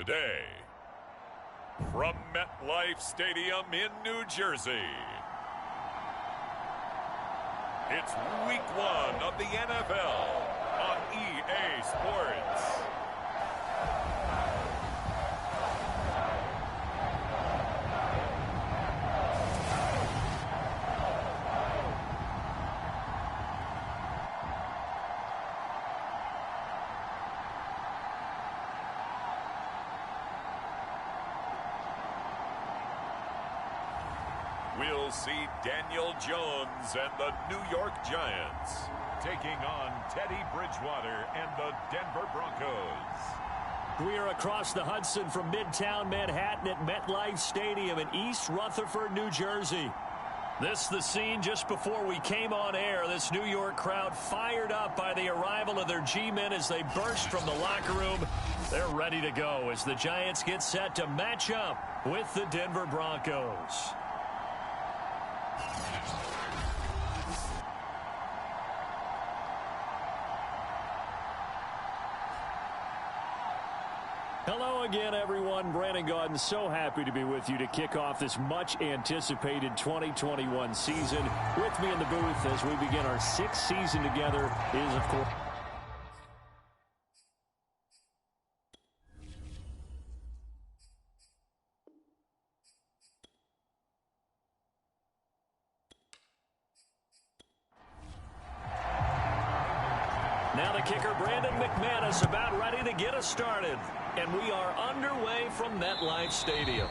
today, from MetLife Stadium in New Jersey, it's Week 1 of the NFL on EA Sports. We'll see Daniel Jones and the New York Giants taking on Teddy Bridgewater and the Denver Broncos. We are across the Hudson from Midtown Manhattan at MetLife Stadium in East Rutherford, New Jersey. This is the scene just before we came on air. This New York crowd fired up by the arrival of their G-men as they burst from the locker room. They're ready to go as the Giants get set to match up with the Denver Broncos. Hello again, everyone. Brandon Gaudin, so happy to be with you to kick off this much-anticipated 2021 season. With me in the booth as we begin our sixth season together is, of course... Now the kicker, Brandon McManus, about ready to get us started. And we are underway from MetLife Stadium.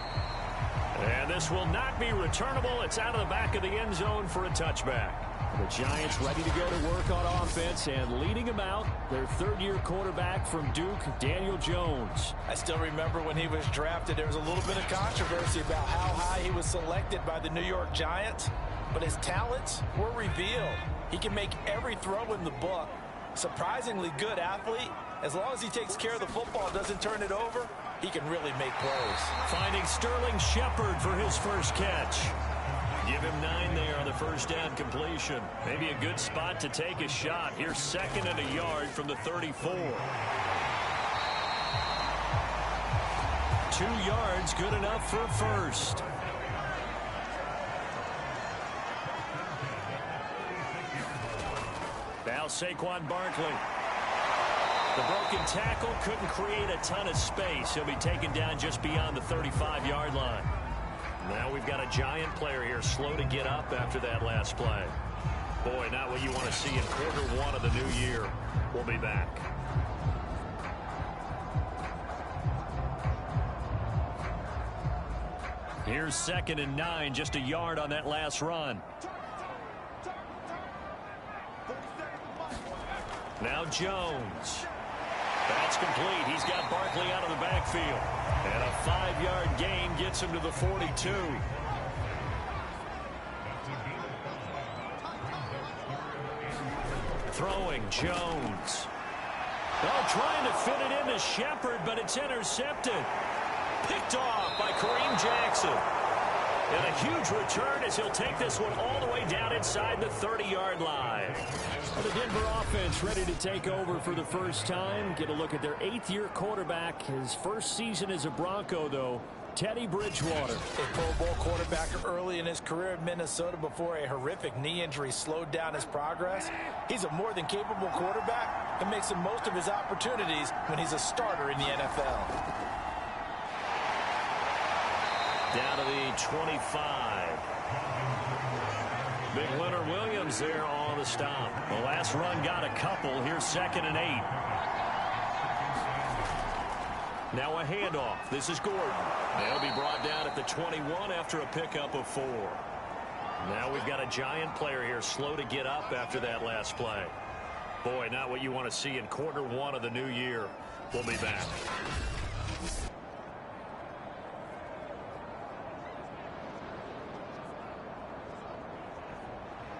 And this will not be returnable. It's out of the back of the end zone for a touchback. The Giants ready to go to work on offense, and leading them out, their third-year quarterback from Duke, Daniel Jones. I still remember when he was drafted, there was a little bit of controversy about how high he was selected by the New York Giants. But his talents were revealed. He can make every throw in the book. Surprisingly good athlete. As long as he takes care of the football, doesn't turn it over, he can really make plays. Finding Sterling Shepard for his first catch. Give him 9 there on the first down completion. Maybe a good spot to take a shot. Here's 2nd and a yard from the 34. 2 yards, good enough for a first. Now Saquon Barkley. The broken tackle couldn't create a ton of space. He'll be taken down just beyond the 35-yard line. Now we've got a Giant player here slow to get up after that last play. Boy, not what you want to see in quarter 1 of the new year. We'll be back. Here's 2nd and 9, just a yard on that last run. Now Jones. That's complete. He's got Barkley out of the backfield. And a 5-yard gain gets him to the 42. Throwing Jones. Oh, trying to fit it into Shepard, but it's intercepted. Picked off by Kareem Jackson. And a huge return as he'll take this one all the way down inside the 30-yard line. The Denver offense ready to take over for the first time. Get a look at their 8th-year quarterback. His first season as a Bronco, though, Teddy Bridgewater. A Pro Bowl quarterback early in his career in Minnesota before a horrific knee injury slowed down his progress. He's a more than capable quarterback and makes the most of his opportunities when he's a starter in the NFL. Down to the 25. Big Leonard Williams there on the stop. The last run got a couple. Here's 2nd and 8. Now a handoff. This is Gordon. They'll be brought down at the 21 after a pickup of 4. Now we've got a Giant player here slow to get up after that last play. Boy, not what you want to see in quarter 1 of the new year. We'll be back.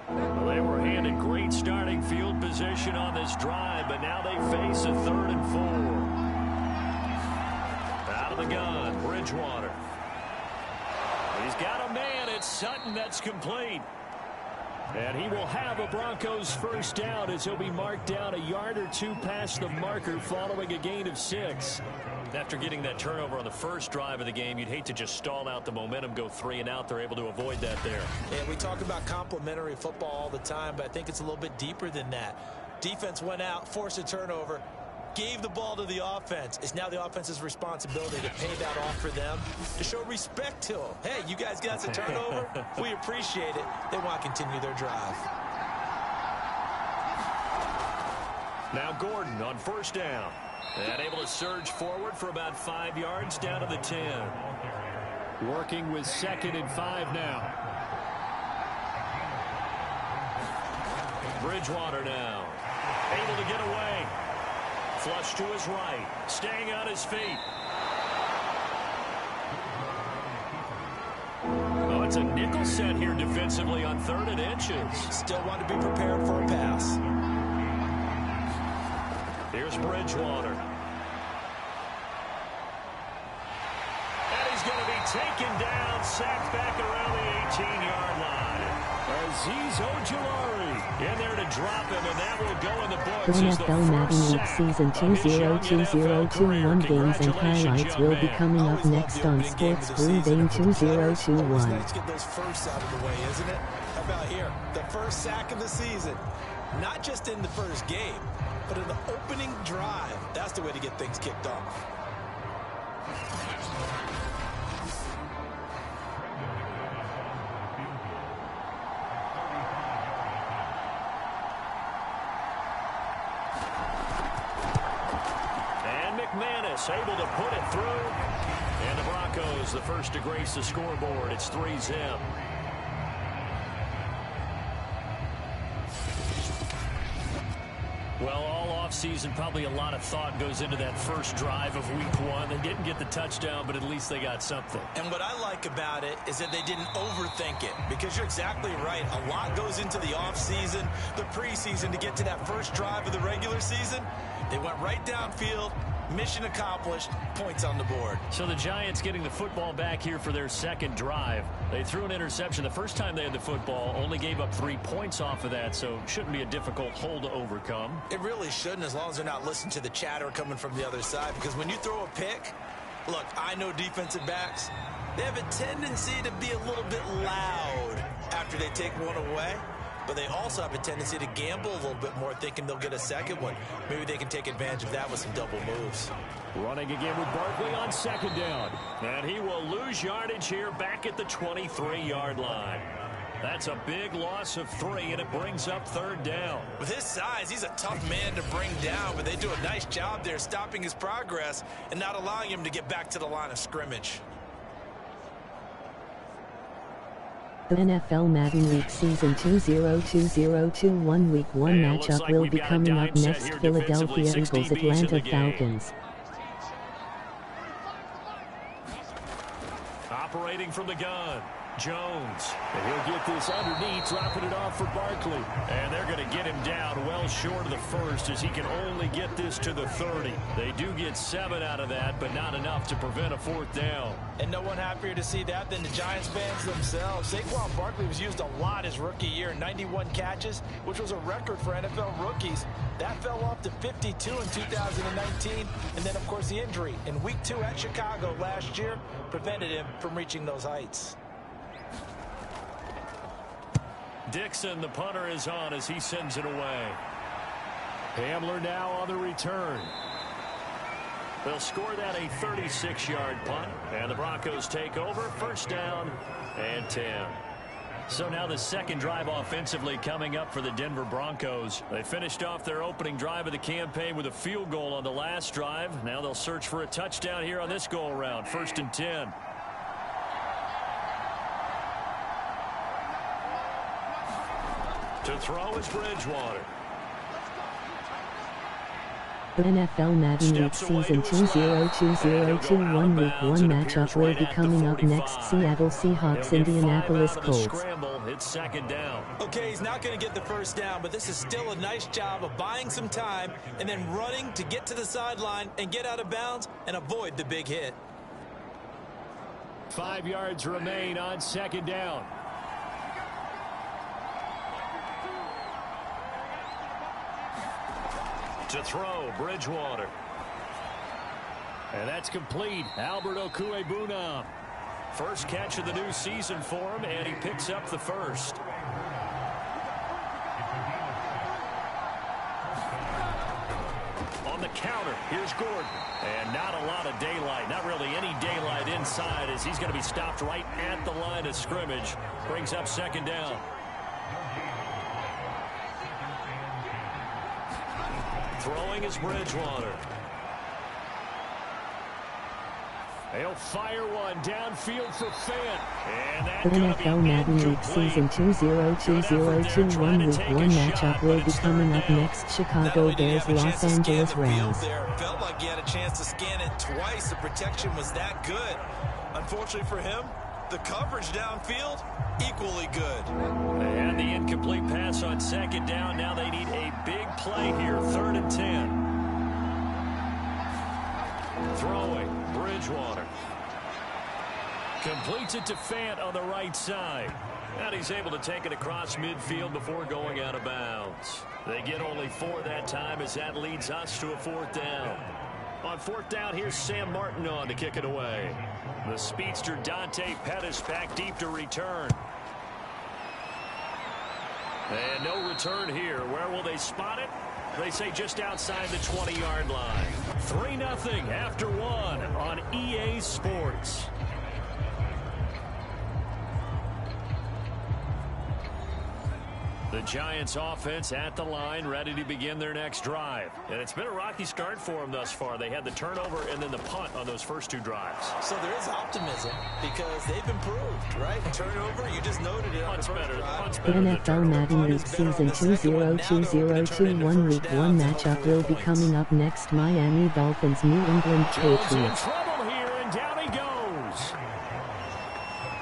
They were handed great starting field position on this drive, but now they face a 3rd and 4. Out of the gun, Bridgewater. He's got a man. It's Sutton that's complete. And he will have a Broncos first down as he'll be marked down a yard or two past the marker following a gain of 6. After getting that turnover on the first drive of the game, you'd hate to just stall out the momentum, go 3 and out. They're able to avoid that there. And we talk about complementary football all the time, but I think it's a little bit deeper than that. Defense went out, forced a turnover, gave the ball to the offense. It's now the offense's responsibility to pay that off for them, to show respect to them. Hey, you guys got the turnover? We appreciate it. They want to continue their drive. Now Gordon on first down. And able to surge forward for about 5 yards down to the 10. Working with 2nd and 5 now. Bridgewater now. Able to get away. Flush to his right. Staying on his feet. Oh, it's a nickel set here defensively on 3rd and inches. Still want to be prepared for a pass. Here's Bridgewater. And he's going to be taken down, sacked back around the 18-yard line. Azeez Ojulari in there to drop him, and that will go in the books. NFL Madden League Season 202021 games and highlights will be coming up next on Sports Blue Vein 2021. Let's get those firsts out of the way, isn't it? How about here? The first sack of the season. Not just in the first game, but in the opening drive. That's the way to get things kicked off. And McManus able to put it through. And the Broncos, the first to grace the scoreboard. It's 3-zip. Well, all offseason, probably a lot of thought goes into that first drive of week 1. They didn't get the touchdown, but at least they got something. And what I like about it is that they didn't overthink it, because you're exactly right. A lot goes into the offseason, the preseason to get to that first drive of the regular season. They went right downfield. Mission accomplished, points on the board. So the Giants getting the football back here for their second drive. They threw an interception the first time they had the football, only gave up 3 points off of that, so shouldn't be a difficult hole to overcome. It really shouldn't, as long as they're not listening to the chatter coming from the other side, because when you throw a pick, look, I know defensive backs, they have a tendency to be a little bit loud after they take one away. But they also have a tendency to gamble a little bit more, thinking they'll get a second one. Maybe they can take advantage of that with some double moves. Running again with Barkley on second down. And he will lose yardage here back at the 23-yard line. That's a big loss of 3, and it brings up 3rd down. With his size, he's a tough man to bring down, but they do a nice job there stopping his progress and not allowing him to get back to the line of scrimmage. The NFL Madden League Season 202021 Week 1 matchup will be coming up next. Philadelphia Eagles, Atlanta Falcons. Operating from the gun, Jones. And he'll get this underneath, dropping it off for Barkley. And they're going to get him down well short of the first, as he can only get this to the 30. They do get 7 out of that, but not enough to prevent a 4th down. And no one happier to see that than the Giants fans themselves. Saquon Barkley was used a lot his rookie year, 91 catches, which was a record for NFL rookies. That fell off to 52 in 2019. And then, of course, the injury in Week 2 at Chicago last year prevented him from reaching those heights. Dixon, the punter, is on as he sends it away. Hamler now on the return. They'll score that a 36-yard punt, and the Broncos take over. First down and 10. So now the second drive offensively coming up for the Denver Broncos. They finished off their opening drive of the campaign with a field goal on the last drive. Now they'll search for a touchdown here on this go-around. 1st and 10. To throw is Bridgewater. The NFL Madden League Season 202021 Week 1 matchup will be coming up next. Seattle Seahawks, Indianapolis Colts. It's 2nd down. Okay, he's not going to get the first down, but this is still a nice job of buying some time and then running to get to the sideline and get out of bounds and avoid the big hit. 5 yards remain on 2nd down. To throw, Bridgewater. And that's complete. Albert Okwuegbunam. First catch of the new season for him, and he picks up the first. On the counter, here's Gordon. And not a lot of daylight. Not really any daylight inside as he's going to be stopped right at the line of scrimmage. Brings up second down. Throwing is Bridgewater. They'll fire one downfield for Fant. The NFL Madden League Season 202021 Week 1 matchup will be coming up next. Chicago Bears, Los Angeles Rams. Felt like he had a chance to scan it twice. The protection was that good. Unfortunately for him, the coverage downfield, equally good. And the incomplete pass on second down. Now they need a big play here. 3rd and 10. Throwing, Bridgewater. Completes it to Fant on the right side. And he's able to take it across midfield before going out of bounds. They get only 4 that time as that leads us to a 4th down. On 4th down, here's Sam Martin on to kick it away. The speedster Dante Pettis back deep to return. And no return here. Where will they spot it? They say just outside the 20-yard line. 3-0 after 1 on EA Sports. The Giants offense at the line, ready to begin their next drive. And it's been a rocky start for them thus far. They had the turnover and then the punt on those first 2 drives. So there is optimism because they've improved, right? Turnover, you just noted it on the first drive. The NFL Madden League Season 202021 Week 1 matchup will be coming up next. Miami Dolphins, New England Patriots.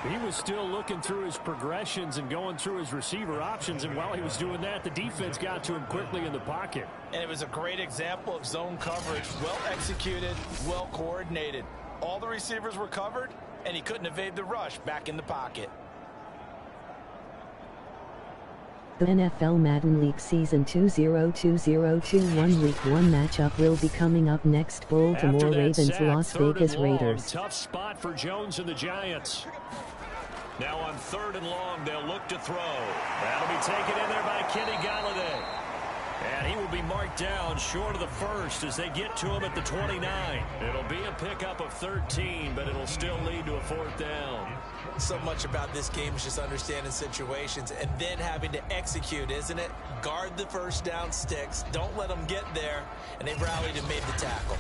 He was still looking through his progressions and going through his receiver options, and while he was doing that, the defense got to him quickly in the pocket. And it was a great example of zone coverage, well executed, well coordinated. All the receivers were covered, and he couldn't evade the rush back in the pocket. The NFL Madden League Season 202021 Week 1 matchup will be coming up next. Baltimore Ravens, Las Vegas Raiders. Tough spot for Jones and the Giants. Now on 3rd and long, they'll look to throw. That'll be taken in there by Kenny Galladay. And he will be marked down short of the first as they get to him at the 29. It'll be a pickup of 13, but it'll still lead to a 4th down. So much about this game is just understanding situations and then having to execute, isn't it? Guard the first down sticks. Don't let them get there. And they've rallied and made the tackle.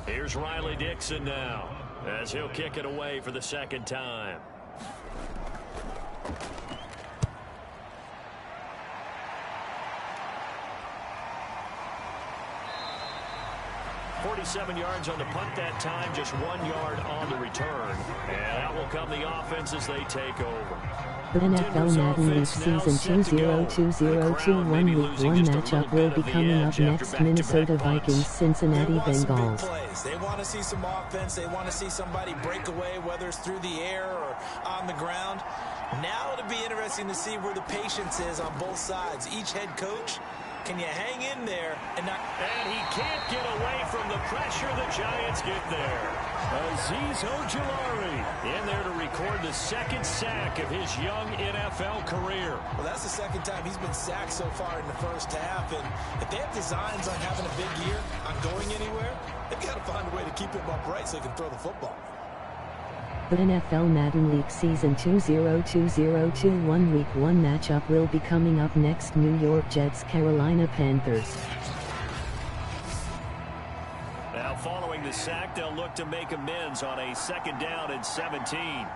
Here's Riley Dixon now as he'll kick it away for the 2nd time. .47 yards on the punt that time, just 1 yard on the return. And out will come the offense as they take over. The NFL Madden League Season 202021 Week 1 matchup will be coming up next. Minnesota Vikings, Cincinnati Bengals. They want to see some offense. They want to see somebody break away, whether it's through the air or on the ground. Now it'll be interesting to see where the patience is on both sides. Each head coach, can you hang in there and not... And he can't get away from the pressure. The Giants get there. Azeez Ojulari in there to record the 2nd sack of his young NFL career. Well, that's the 2nd time he's been sacked so far in the first half. And if they have designs on having a big year, on going anywhere, they've got to find a way to keep him upright so he can throw the football. The NFL Madden League Season 202021 Week 1 matchup will be coming up next. New York Jets, Carolina Panthers. Now following the sack, they'll look to make amends on a 2nd down and 17.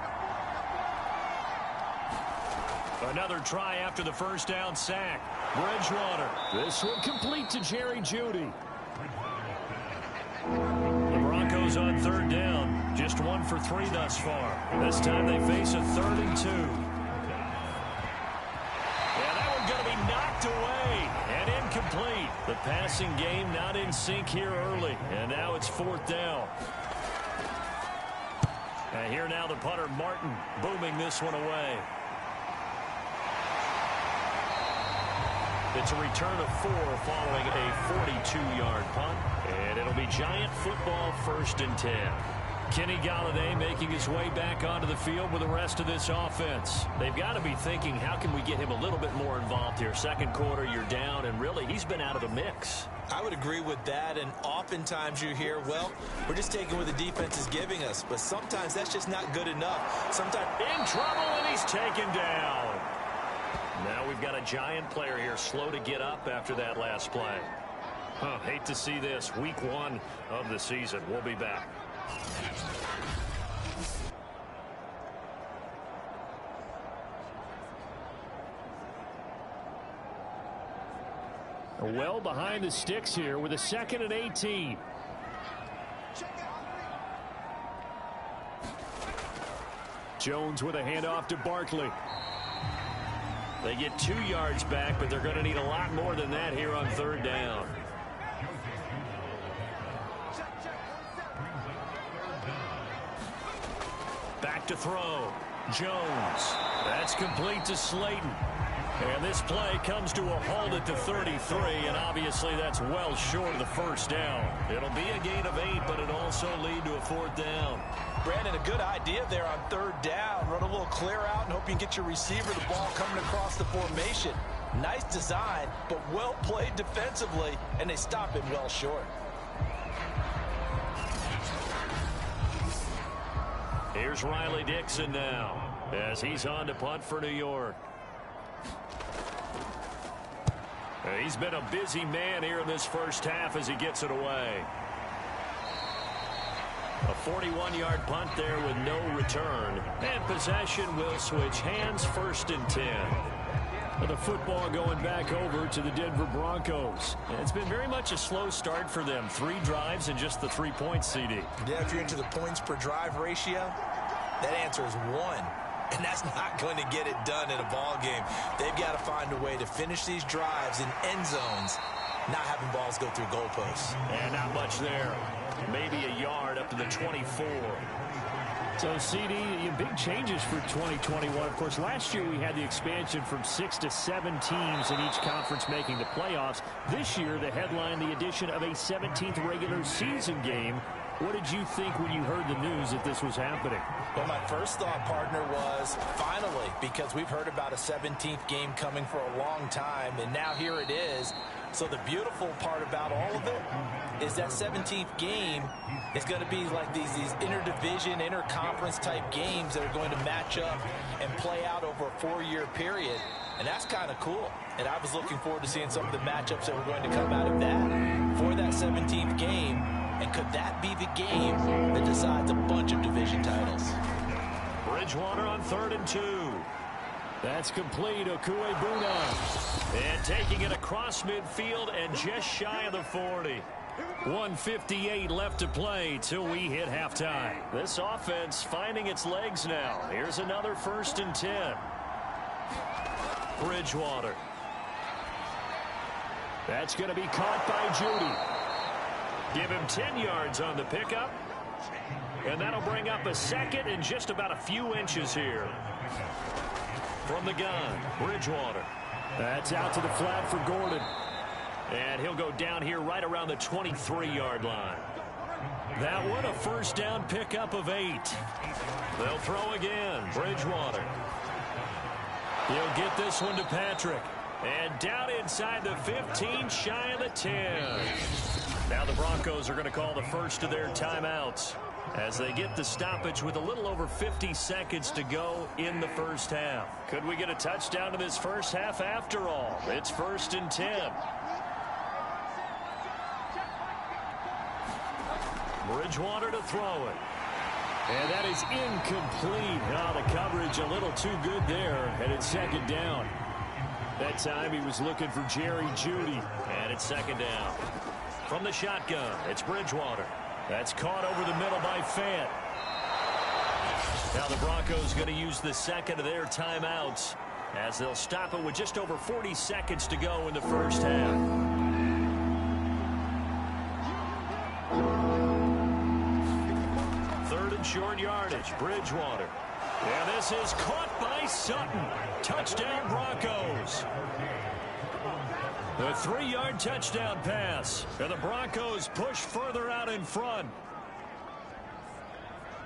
Another try after the first down sack. Bridgewater. This one complete to Jerry Jeudy. The Broncos on 3rd down. Just 1 for 3 thus far. This time they face a 3rd and 2. And that one going to be knocked away and incomplete. The passing game not in sync here early. And now it's 4th down. And here now the punter, Martin, booming this one away. It's a return of 4 following a 42-yard punt. And it'll be Giant football 1st and 10. Kenny Galladay making his way back onto the field with the rest of this offense. They've got to be thinking, how can we get him a little bit more involved here? Second quarter, you're down, and really, he's been out of the mix. I would agree with that, and oftentimes you hear, well, we're just taking what the defense is giving us, but sometimes that's just not good enough. Sometimes in trouble, and he's taken down. Now we've got a Giant player here slow to get up after that last play. Hate to see this. Week 1 of the season. We'll be back. Well behind the sticks here with a 2nd and 18. Jones with a handoff to Barkley. They get 2 yards back, but they're going to need a lot more than that here on 3rd down. Back to throw. Jones. That's complete to Slayton. And this play comes to a halt at the 33, and obviously that's well short of the 1st down. It'll be a gain of 8, but it'll also lead to a 4th down. Brandon, a good idea there on 3rd down. Run a little clear out and hope you can get your receiver the ball coming across the formation. Nice design, but well played defensively, and they stop it well short. Here's Riley Dixon now as he's on to punt for New York. He's been a busy man here in this 1st half as he gets it away. A 41-yard punt there with no return. And possession will switch hands, 1st and 10. The football going back over to the Denver Broncos. And it's been very much a slow start for them. 3 drives and just the 3 points, CD. Yeah, if you're into the points per drive ratio, that answer is 1. And that's not going to get it done in a ball game. They've got to find a way to finish these drives in end zones, not having balls go through goalposts. And not much there. Maybe a yard up to the 24. So, CD, big changes for 2021. Of course, last year we had the expansion from 6 to 7 teams in each conference making the playoffs. This year, the headline, the addition of a 17th regular season game. What did you think when you heard the news that this was happening? Well, my first thought, partner, was finally, because we've heard about a 17th game coming for a long time, and now here it is. So the beautiful part about all of it is that 17th game is going to be like these interdivision, interconference type games that are going to match up and play out over a 4-year period. And that's kind of cool. And I was looking forward to seeing some of the matchups that were going to come out of that for that 17th game. And could that be the game that decides a bunch of division titles? Bridgewater on 3rd and 2. That's complete. Okuebuna. And taking it across midfield and just shy of the 40. 1:58 left to play till we hit halftime. This offense finding its legs now. Here's another 1st and 10. Bridgewater. That's going to be caught by Judy. Give him 10 yards on the pickup. And that'll bring up a 2nd and just about a few inches here. From the gun, Bridgewater. That's out to the flat for Gordon. And he'll go down here right around the 23-yard line. That one, a 1st down pickup of 8. They'll throw again. Bridgewater. He'll get this one to Patrick. And down inside the 15, shy of the 10. Now the Broncos are going to call the first of their timeouts as they get the stoppage with a little over 50 seconds to go in the 1st half. Could we get a touchdown to this 1st half after all? It's 1st and 10. Bridgewater to throw it. And that is incomplete. Oh, the coverage a little too good there. And it's 2nd down. That time he was looking for Jerry Jeudy. And it's 2nd down. From the shotgun, it's Bridgewater. That's caught over the middle by Fant. Now the Broncos going to use the 2nd of their timeouts as they'll stop it with just over 40 seconds to go in the 1st half. on short yardage. Bridgewater. And this is caught by Sutton. Touchdown, Broncos. The 3-yard touchdown pass. And the Broncos push further out in front.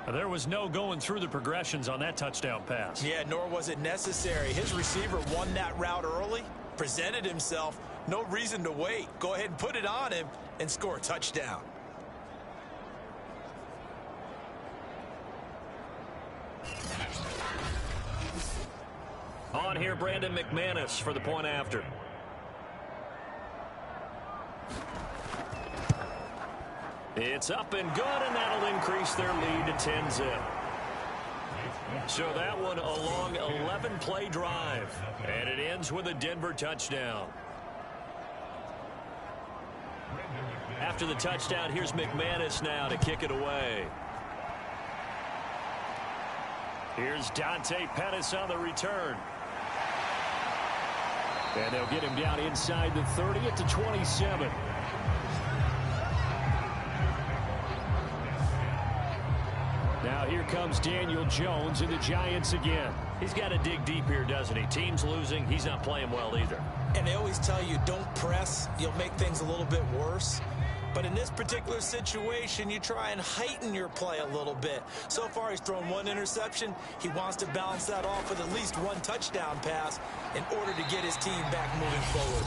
There was no going through the progressions on that touchdown pass. Yeah, nor was it necessary. His receiver won that route early, presented himself. No reason to wait. Go ahead and put it on him and score a touchdown. On here, Brandon McManus for the point after. It's up and good, and that'll increase their lead to 10-zip. So that one a long 11-play drive, and it ends with a Denver touchdown. After the touchdown, here's McManus now to kick it away. Here's Dante Pettis on the return. And they'll get him down inside the 30 at the 27. Now here comes Daniel Jones and the Giants again. He's got to dig deep here, doesn't he? Team's losing. He's not playing well either. And they always tell you, don't press. You'll make things a little bit worse. But in this particular situation, you try and heighten your play a little bit. So far, he's thrown one interception. He wants to balance that off with at least one touchdown pass in order to get his team back moving forward.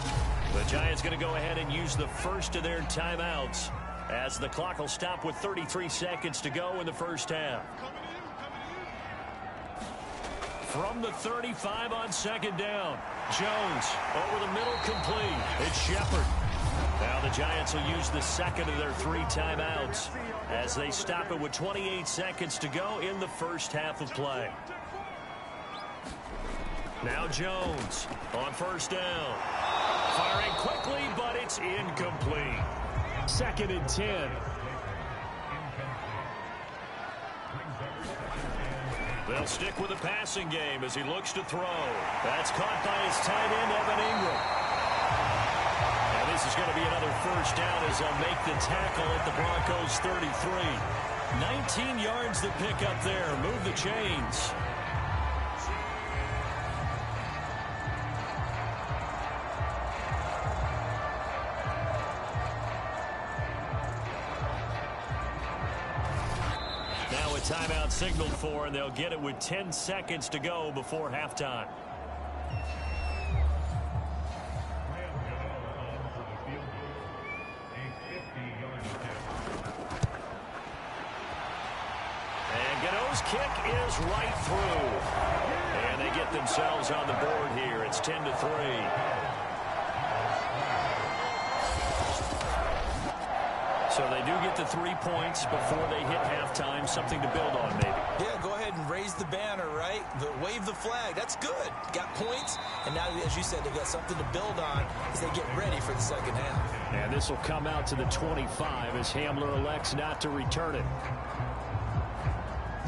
The Giants going to go ahead and use the first of their timeouts as the clock will stop with 33 seconds to go in the first half. From the 35 on second down, Jones over the middle, complete. It's Shepard. Now the Giants will use the second of their 3 timeouts as they stop it with 28 seconds to go in the first half of play. Now Jones on first down. Firing quickly, but it's incomplete. 2nd and 10. They'll stick with the passing game as he looks to throw. That's caught by his tight end, Evan Ingram. And this is going to be another first down as they'll make the tackle at the Broncos 33. 19 yards to pick up there. Move the chains. Now a timeout signaled for, and they'll get it with 10 seconds to go before halftime. And Gano's kick is right through. And they get themselves on the board here. It's 10-3. So they do get the 3 points before they hit halftime. Something to build on, maybe. Yeah, go ahead and raise the banner, right? Wave the flag. That's good. Got points, and now, as you said, they've got something to build on as they get ready for the second half. And this will come out to the 25 as Hamler elects not to return it.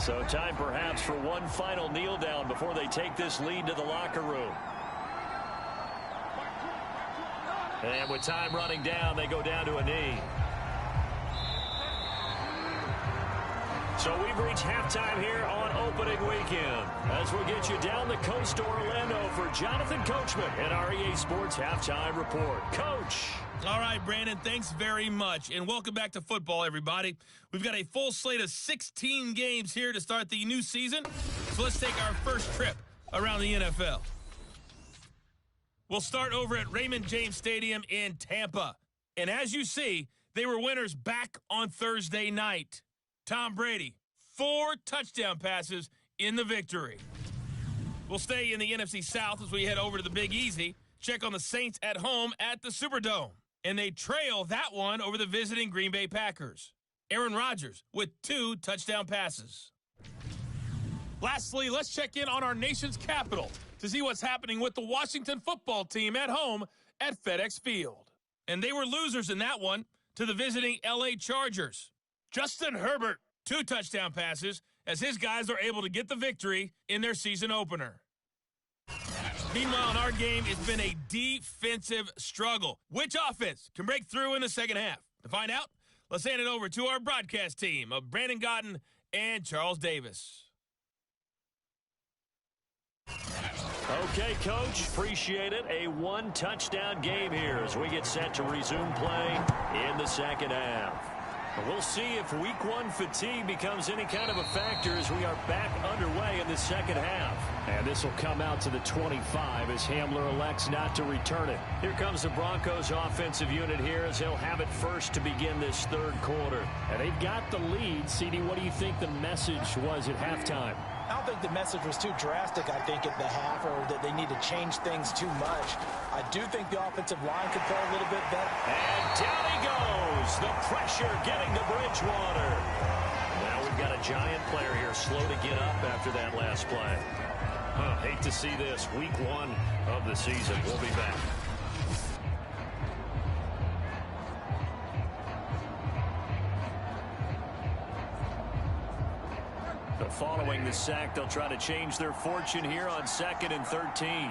So time perhaps for one final kneel down before they take this lead to the locker room. And with time running down, they go down to a knee. So we've reached halftime here on opening weekend as we'll get you down the coast to Orlando for Jonathan Coachman and our EA Sports Halftime Report. Coach. All right, Brandon, thanks very much. And welcome back to football, everybody. We've got a full slate of 16 games here to start the new season. So let's take our first trip around the NFL. We'll start over at Raymond James Stadium in Tampa. And as you see, they were winners back on Thursday night. Tom Brady, 4 touchdown passes in the victory. We'll stay in the NFC South as we head over to the Big Easy. Check on the Saints at home at the Superdome. And they trail that one over the visiting Green Bay Packers. Aaron Rodgers with 2 touchdown passes. Lastly, let's check in on our nation's capital to see what's happening with the Washington football team at home at FedEx Field. And they were losers in that one to the visiting LA Chargers. Justin Herbert, 2 touchdown passes as his guys are able to get the victory in their season opener. Meanwhile, in our game, it's been a defensive struggle. Which offense can break through in the second half? To find out, let's hand it over to our broadcast team of Brandon Gotten and Charles Davis. Okay, Coach, appreciate it. A one-touchdown game here as we get set to resume play in the second half. We'll see if week one fatigue becomes any kind of a factor as we are back underway in the second half. And this will come out to the 25 as Hamler elects not to return it. Here comes the Broncos offensive unit here as they'll have it first to begin this third quarter. And they've got the lead. CD, what do you think the message was at halftime? I don't think the message was too drastic, I think, at the half, or that they need to change things too much. I do think the offensive line could play a little bit better. And down he goes. The pressure getting to Bridgewater. Now we've got a Giant player here slow to get up after that last play. Hate to see this. Week one of the season. We'll be back. Following the sack, they'll try to change their fortune here on 2nd and 13.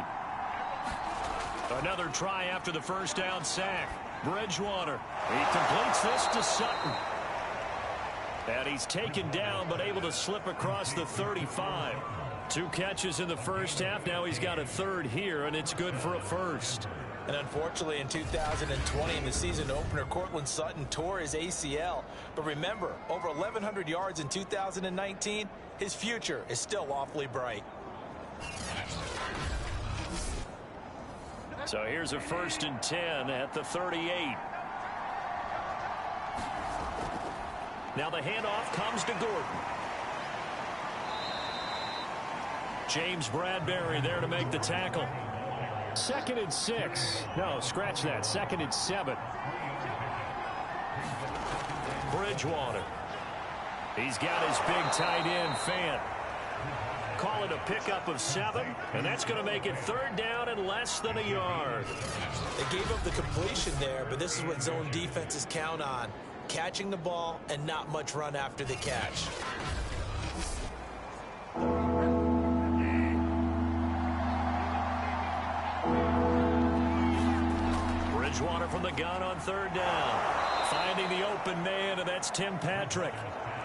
Another try after the first down sack. Bridgewater. He completes this to Sutton. And he's taken down but able to slip across the 35. 2 catches in the first half. Now he's got a third here, and it's good for a first. And unfortunately, in 2020, in the season opener, Cortland Sutton tore his ACL. But remember, over 1,100 yards in 2019, his future is still awfully bright. So here's a 1st and 10 at the 38. Now the handoff comes to Gordon. James Bradbury there to make the tackle. 2nd and 6. No, scratch that. 2nd and 7. Bridgewater. He's got his big tight end, Fant. Call it a pickup of 7, and that's going to make it 3rd down and less than a yard. They gave up the completion there, but this is what zone defenses count on. Catching the ball and not much run after the catch. Bridgewater from the gun on 3rd down. Finding the open man, and that's Tim Patrick.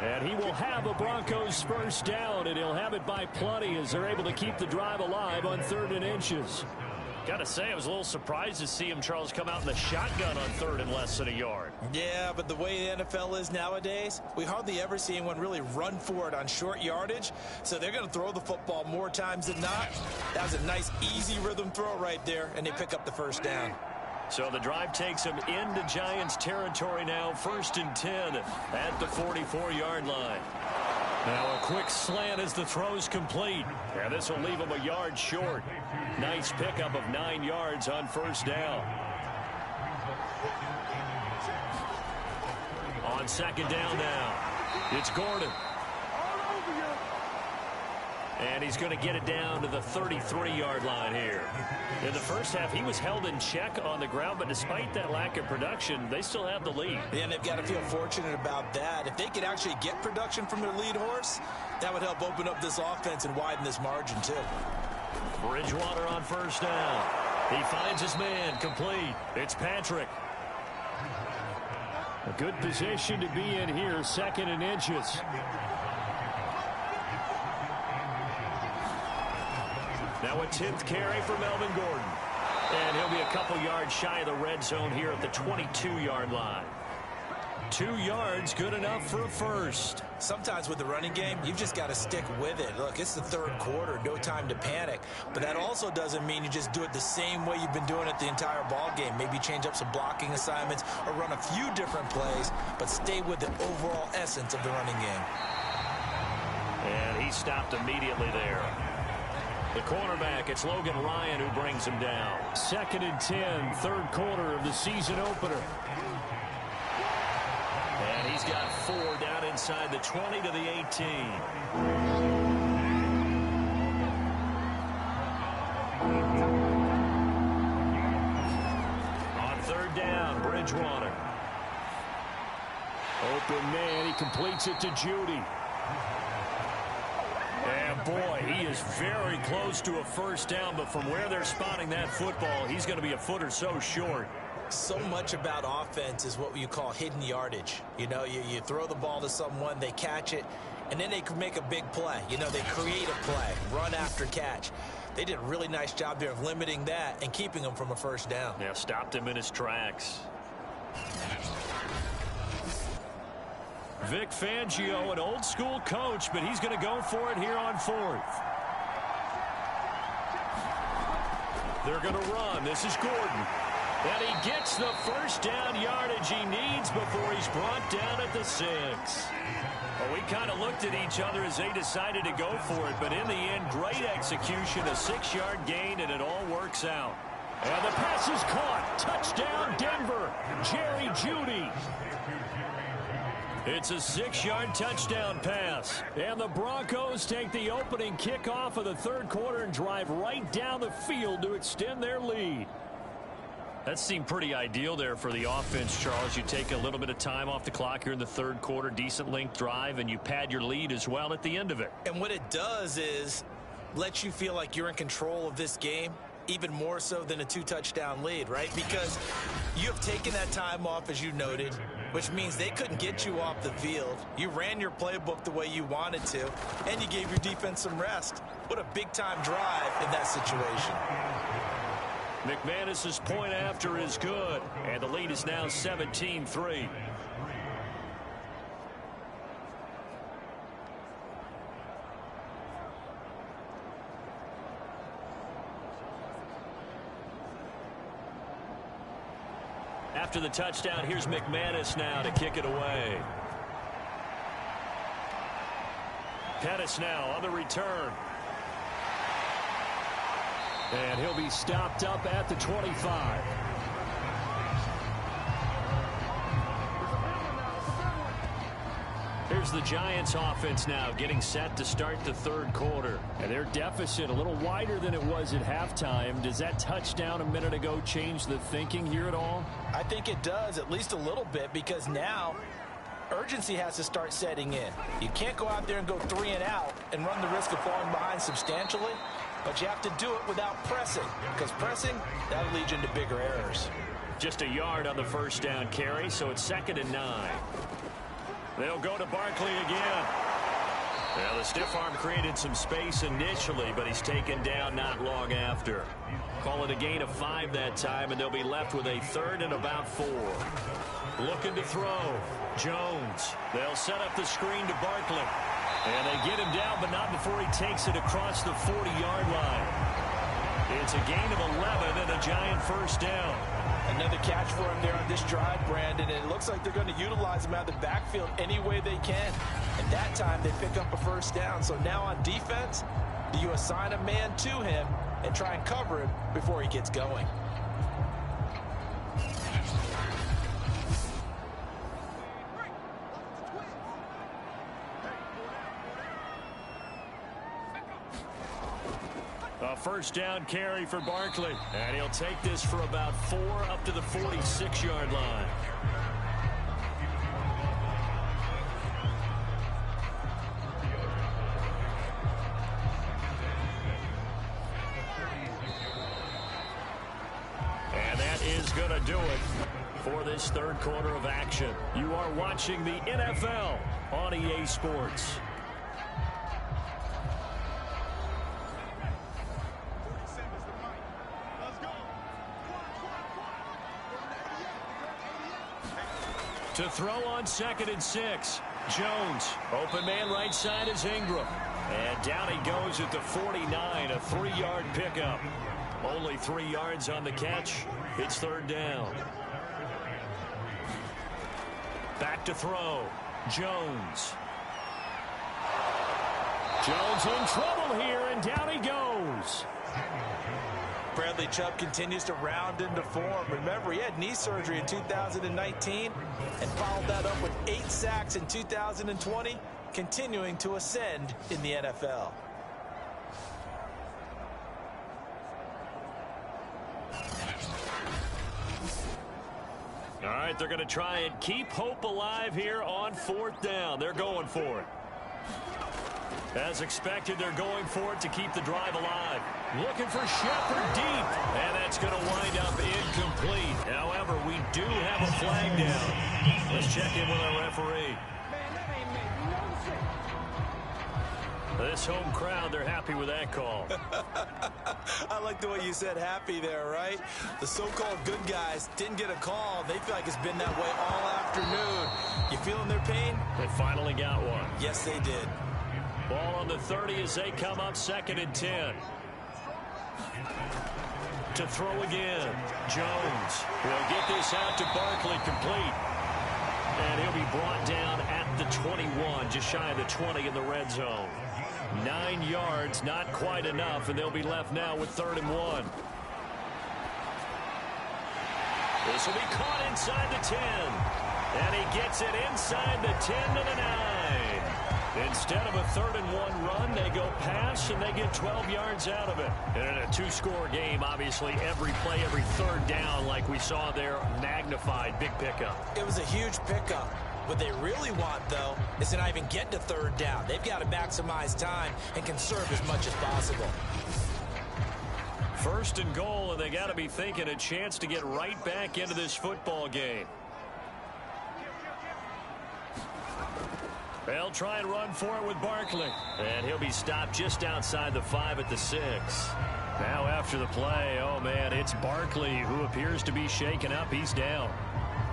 And he will have a Broncos first down, and he'll have it by plenty as they're able to keep the drive alive on 3rd and inches. Got to say, I was a little surprised to see him, Charles, come out in the shotgun on 3rd and less than a yard. Yeah, but the way the NFL is nowadays, we hardly ever see anyone really run for it on short yardage. So they're going to throw the football more times than not. That was a nice, easy rhythm throw right there, and they pick up the first down. So the drive takes him into Giants territory now. 1st and 10 at the 44-yard line. Now a quick slant as the throw's complete. And this will leave him a yard short. Nice pickup of 9 yards on 1st down. On 2nd down now, it's Gordon. And he's going to get it down to the 33-yard line here. In the first half, he was held in check on the ground, but despite that lack of production, they still have the lead. Yeah, and they've got to feel fortunate about that. If they could actually get production from their lead horse, that would help open up this offense and widen this margin, too. Bridgewater on 1st down. He finds his man, complete. It's Patrick. A good position to be in here, 2nd and inches. Now a 10th carry for Melvin Gordon. And he'll be a couple yards shy of the red zone here at the 22-yard line. 2 yards, good enough for a first. Sometimes with the running game, you've just got to stick with it. Look, it's the 3rd quarter, no time to panic. But that also doesn't mean you just do it the same way you've been doing it the entire ball game. Maybe change up some blocking assignments or run a few different plays, but stay with the overall essence of the running game. And he stopped immediately there. The cornerback, it's Logan Ryan who brings him down. 2nd and 10, 3rd quarter of the season opener. And he's got 4 down inside the 20 to the 18. On 3rd down, Bridgewater. Open man, he completes it to Judy. And boy, he is very close to a first down, but from where they're spotting that football, he's going to be a foot or so short. So much about offense is what you call hidden yardage. You know, you throw the ball to someone, they catch it, and then they can make a big play. You know, they create a play, run after catch. They did a really nice job there of limiting that and keeping him from a first down. Yeah, stopped him in his tracks. Vic Fangio, an old school coach, but he's going to go for it here on fourth. They're going to run. This is Gordon. And he gets the first down yardage he needs before he's brought down at the 6. Well, we kind of looked at each other as they decided to go for it, but in the end, great execution, a 6-yard gain, and it all works out. And the pass is caught. Touchdown, Denver. Jerry Jeudy. It's a 6-yard touchdown pass. And the Broncos take the opening kickoff of the third quarter and drive right down the field to extend their lead. That seemed pretty ideal there for the offense, Charles. You take a little bit of time off the clock here in the third quarter, decent length drive, and you pad your lead as well at the end of it. And what it does is let you feel like you're in control of this game, even more so than a 2-touchdown lead, right? Because you have taken that time off, as you noted, which means they couldn't get you off the field. You ran your playbook the way you wanted to, and you gave your defense some rest. What a big-time drive in that situation. McManus's point after is good, and the lead is now 17-3. After the touchdown, here's McManus now to kick it away. Pettis now on the return. And he'll be stopped up at the 25. Here's the Giants offense now getting set to start the third quarter. And their deficit a little wider than it was at halftime. Does that touchdown a minute ago change the thinking here at all? I think it does, at least a little bit, because now urgency has to start setting in. You can't go out there and go 3 and out and run the risk of falling behind substantially. But you have to do it without pressing, because pressing, that'll lead you into bigger errors. Just a yard on the first down carry, so it's 2nd and 9. They'll go to Barkley again. Well, the stiff arm created some space initially, but he's taken down not long after. Call it a gain of 5 that time, and they'll be left with a 3rd and about 4. Looking to throw. Jones. They'll set up the screen to Barkley. And they get him down, but not before he takes it across the 40-yard line. It's a gain of 11 and a Giant first down. Another catch for him there on this drive, Brandon. And it looks like they're going to utilize him out of the backfield any way they can. And that time they pick up a first down. So now on defense, do you assign a man to him and try and cover him before he gets going? A first down carry for Barkley. And he'll take this for about 4 up to the 46-yard line. And that is going to do it for this third quarter of action. You are watching the NFL on EA Sports. To throw on 2nd and 6. Jones. Open man right side is Ingram. And down he goes at the 49. A 3-yard pickup. Only 3 yards on the catch. It's 3rd down. Back to throw. Jones. Jones in trouble here, and down he goes. Bradley Chubb continues to round into form. Remember, he had knee surgery in 2019 and followed that up with 8 sacks in 2020, continuing to ascend in the NFL. All right, they're going to try and keep hope alive here on 4th down. They're going for it. As expected, they're going for it to keep the drive alive. Looking for Shepard deep. And that's going to wind up incomplete. However, we do have a flag down. Let's check in with our referee. Man, that ain't make no sense. this home crowd, they're happy with that call. I like the way you said happy there, right? The so-called good guys didn't get a call. They feel like it's been that way all afternoon. You feeling their pain? They finally got one. Yes, they did. Ball on the 30 as they come up 2nd and 10. To throw again. Jones will get this out to Barkley, complete. And he'll be brought down at the 21, just shy of the 20 in the red zone. 9 yards, not quite enough, and they'll be left now with 3rd and 1. This will be caught inside the 10. And he gets it inside the 10 to the 9. Instead of a 3rd and 1 run, they go pass, and they get 12 yards out of it. And in a 2-score game, obviously, every play, every 3rd down, like we saw there, magnified, big pickup. It was a huge pickup. What they really want, though, is to not even get to 3rd down. They've got to maximize time and conserve as much as possible. 1st and goal, and they got to be thinking a chance to get right back into this football game. They'll try and run for it with Barkley. And he'll be stopped just outside the 5 at the 6. Now after the play, oh man, it's Barkley who appears to be shaken up. He's down.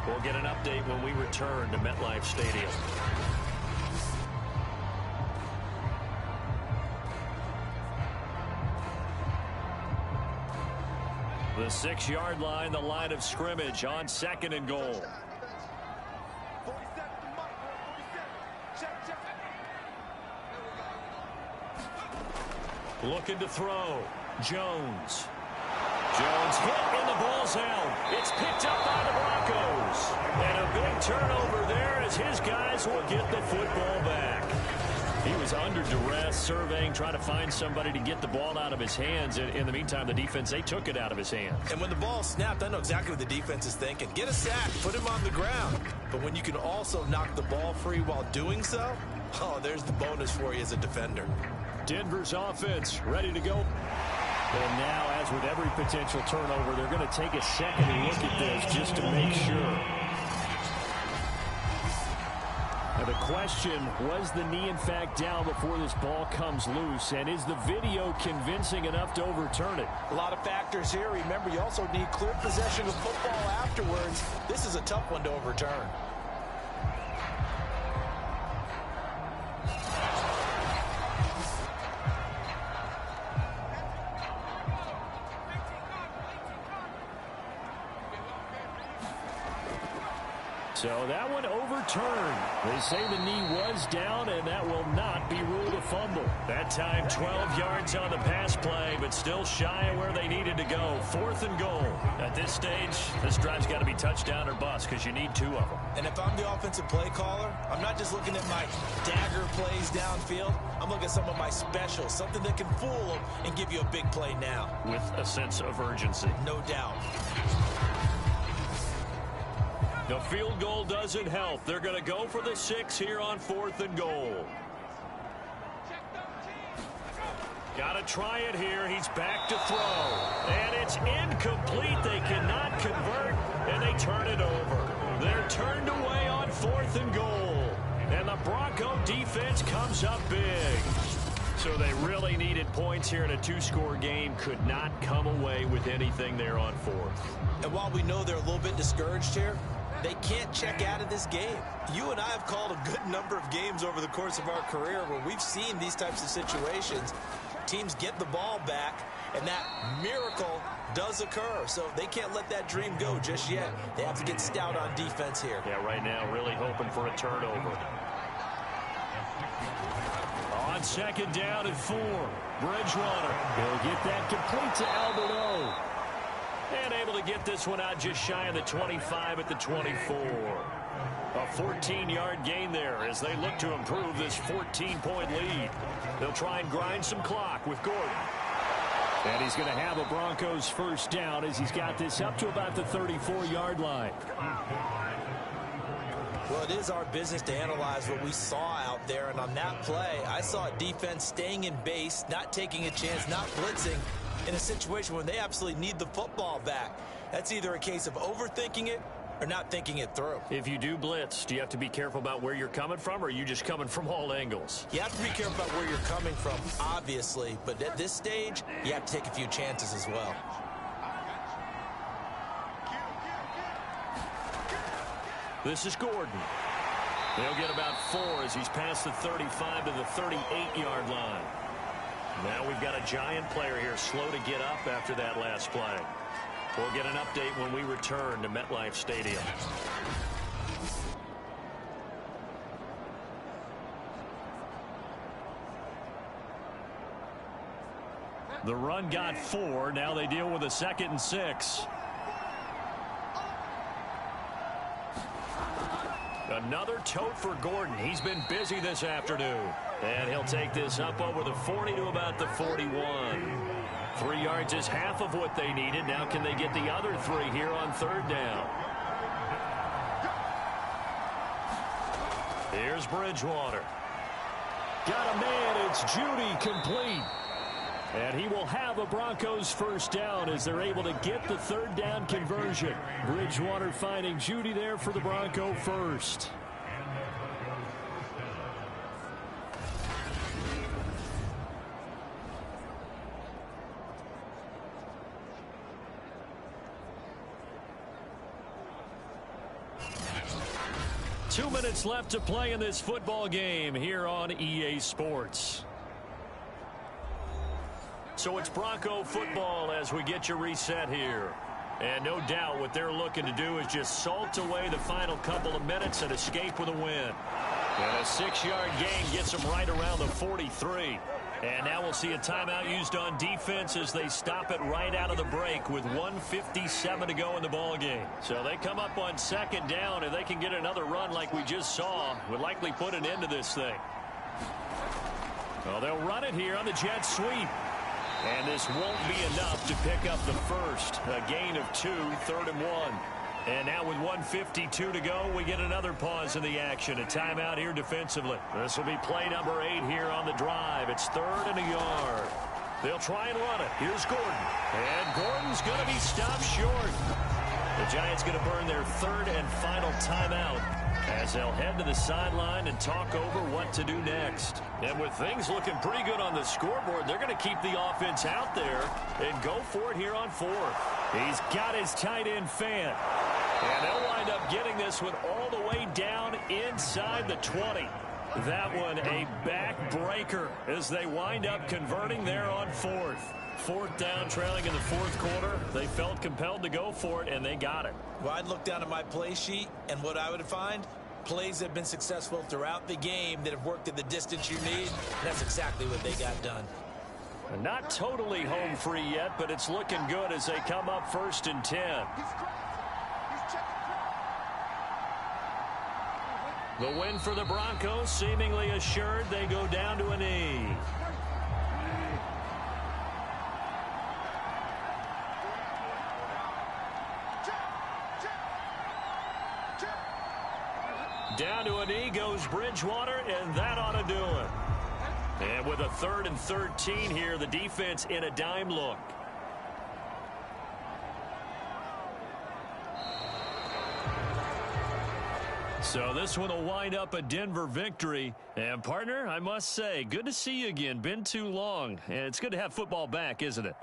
We'll get an update when we return to MetLife Stadium. The 6-yard line, the line of scrimmage on 2nd and goal. Looking to throw. Jones. Jones hit and the ball's out. It's picked up by the Broncos. And a big turnover there as his guys will get the football back. He was under duress, surveying, trying to find somebody to get the ball out of his hands. In the meantime, the defense, they took it out of his hands. And when the ball snapped, I know exactly what the defense is thinking. Get a sack, put him on the ground. But when you can also knock the ball free while doing so, oh, there's the bonus for you as a defender. Denver's offense ready to go. And now, as with every potential turnover, they're going to take a second look at this just to make sure. Now the question, was the knee in fact down before this ball comes loose? And is the video convincing enough to overturn it? A lot of factors here. Remember, you also need clear possession of football afterwards. This is a tough one to overturn. So that one overturned. They say the knee was down, and that will not be ruled a fumble. That time 12 yards on the pass play, but still shy of where they needed to go. 4th and goal. At this stage, this drive's got to be touchdown or bust because you need 2 of them. And if I'm the offensive play caller, I'm not just looking at my dagger plays downfield. I'm looking at some of my specials, something that can fool them and give you a big play now. With a sense of urgency. No doubt. The field goal doesn't help. They're going to go for the 6 here on 4th and goal. Got to try it here. He's back to throw. And it's incomplete. They cannot convert, and they turn it over. They're turned away on 4th and goal. And the Bronco defense comes up big. So they really needed points here in a 2-score game. Could not come away with anything there on 4th. And while we know they're a little bit discouraged here, they can't check out of this game. You and I have called a good number of games over the course of our career where we've seen these types of situations. Teams get the ball back, and that miracle does occur. So they can't let that dream go just yet. They have to get stout on defense here. Yeah, right now really hoping for a turnover. On 2nd down and 4, Bridgewater. He'll get that complete to Alberto. And able to get this one out just shy of the 25 at the 24. A 14-yard gain there as they look to improve this 14-point lead. They'll try and grind some clock with Gordon. And he's going to have a Broncos 1st down as he's got this up to about the 34-yard line. Well, it is our business to analyze what we saw out there. And on that play, I saw a defense staying in base, not taking a chance, not blitzing, in a situation where they absolutely need the football back. That's either a case of overthinking it or not thinking it through. If you do blitz, do you have to be careful about where you're coming from, or are you just coming from all angles? You have to be careful about where you're coming from, obviously, but at this stage, you have to take a few chances as well. This is Gordon. They'll get about 4 as he's past the 35 to the 38-yard line. Now we've got a Giant player here slow to get up after that last play. We'll get an update when we return to MetLife Stadium. The run got 4. Now they deal with a 2nd and 6. Another tote for Gordon. He's been busy this afternoon. And he'll take this up over the 40 to about the 41. 3 yards is half of what they needed. Now can they get the other 3 here on 3rd down? Here's Bridgewater. Got a man. It's Judy complete. And he will have a Broncos 1st down as they're able to get the 3rd down conversion. Bridgewater finding Judy there for the Bronco 1st. Two minutes left to play in this football game here on EA Sports. So it's Bronco football as we get you reset here. And no doubt what they're looking to do is just salt away the final couple of minutes and escape with a win. And a 6-yard gain gets them right around the 43. And now we'll see a timeout used on defense as they stop it right out of the break with 1:57 to go in the ball game. So they come up on 2nd down. If they can get another run like we just saw, would likely put an end to this thing. Well, they'll run it here on the jet sweep. And this won't be enough to pick up the 1st. A gain of 2, 3rd and 1. And now with 1:52 to go, we get another pause in the action. A timeout here defensively. This will be play number 8 here on the drive. It's 3rd and a yard. They'll try and run it. Here's Gordon. And Gordon's going to be stopped short. The Giants going to burn their 3rd and final timeout as they'll head to the sideline and talk over what to do next. And with things looking pretty good on the scoreboard, they're going to keep the offense out there and go for it here on 4th. He's got his tight end fan. And they'll wind up getting this one all the way down inside the 20. That one a backbreaker as they wind up converting there on 4th. 4th down, trailing in the 4th quarter. They felt compelled to go for it, and they got it. Well, I'd look down at my play sheet, and what I would find, plays that have been successful throughout the game that have worked at the distance you need. That's exactly what they got done. Not totally home free yet, but it's looking good as they come up 1st and 10. The win for the Broncos seemingly assured. They go down to a knee. Down to a knee goes Bridgewater, and that ought to do it. And with a 3rd and 13 here, the defense in a dime look. So this one will wind up a Denver victory. And, partner, I must say, good to see you again. Been too long. And it's good to have football back, isn't it?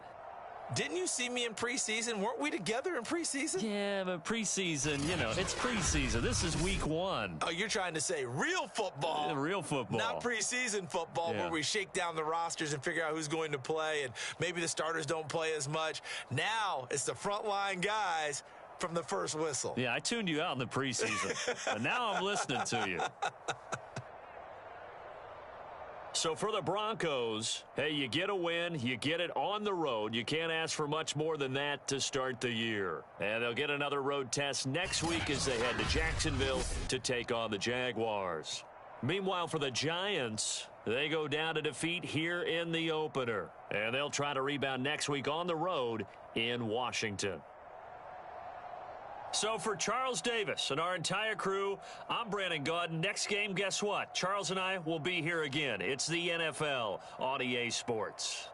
Didn't you see me in preseason? Weren't we together in preseason? Yeah, but preseason, you know, it's preseason. This is week 1. Oh, you're trying to say real football. Yeah, real football. Not preseason football where we shake down the rosters and figure out who's going to play, and maybe the starters don't play as much. Now it's the frontline guys from the first whistle. Yeah, I tuned you out in the preseason, but now I'm listening to you. So for the Broncos, hey, you get a win, you get it on the road. You can't ask for much more than that to start the year. And they'll get another road test next week as they head to Jacksonville to take on the Jaguars. Meanwhile, for the Giants, they go down to defeat here in the opener. And they'll try to rebound next week on the road in Washington. So for Charles Davis and our entire crew, I'm Brandon Gaudin. Next game, guess what? Charles and I will be here again. It's the NFL on EA Sports.